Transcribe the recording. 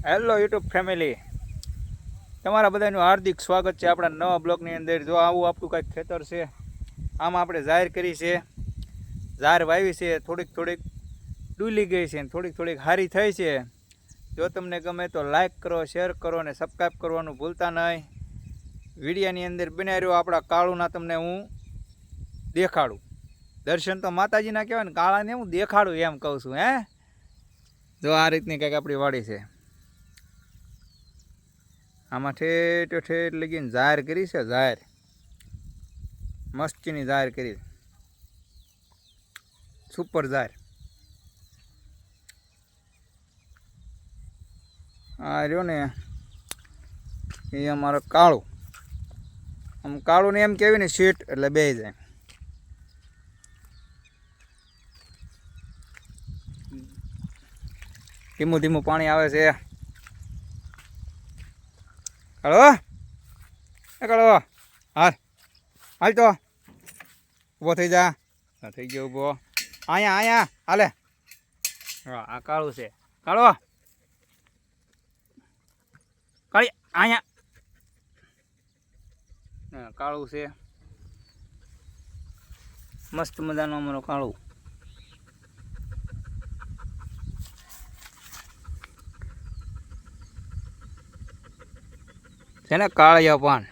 Hello YouTube family, તમારા બધાનું હાર્દિક સ્વાગત છે આપણા નવા બ્લોગની અંદર. જો આવું આપણું કંઈક ખેતર છે, આમાં આપણે જાહેર કરી છે, ઝાર વાવી છે, થોડીક ડૂલી ગઈ છે, થોડીક હારી થઈ છે. જો તમને ગમે તો લાઈક કરો, શેર કરો અને સબસ્ક્રાઈબ કરવાનું ભૂલતા નહીં. વિડીયાની અંદર બનાવી રહ્યો આપણા કાળુના તમને હું દેખાડું. દર્શન તો માતાજીના કહેવાય ને, કાળાને હું દેખાડું એમ કહું છું. જો આ રીતની કંઈક આપણી વાડી છે. આમાં ઠેઠ લગીને જાહેર કરી છે, જાહેર મસ્તીની જાહેર કરી, સુપર જાહેર. આ રહ્યો ને એ અમારો કાળું. આમ કાળું ને એમ કહેવાય ને સીટ એટલે બે જાય. ધીમું પાણી આવે છે. કાળો કાળો હાલ તો ઊભો થઈ જા. થઈ ગયો ઊભો. અહીંયા હાલે. હા આ કાળું છે. કાળો કાળી અહીંયા. કાળું છે, મસ્ત મજાનું અમારો કાળું. છે ને કાળિયા પાન.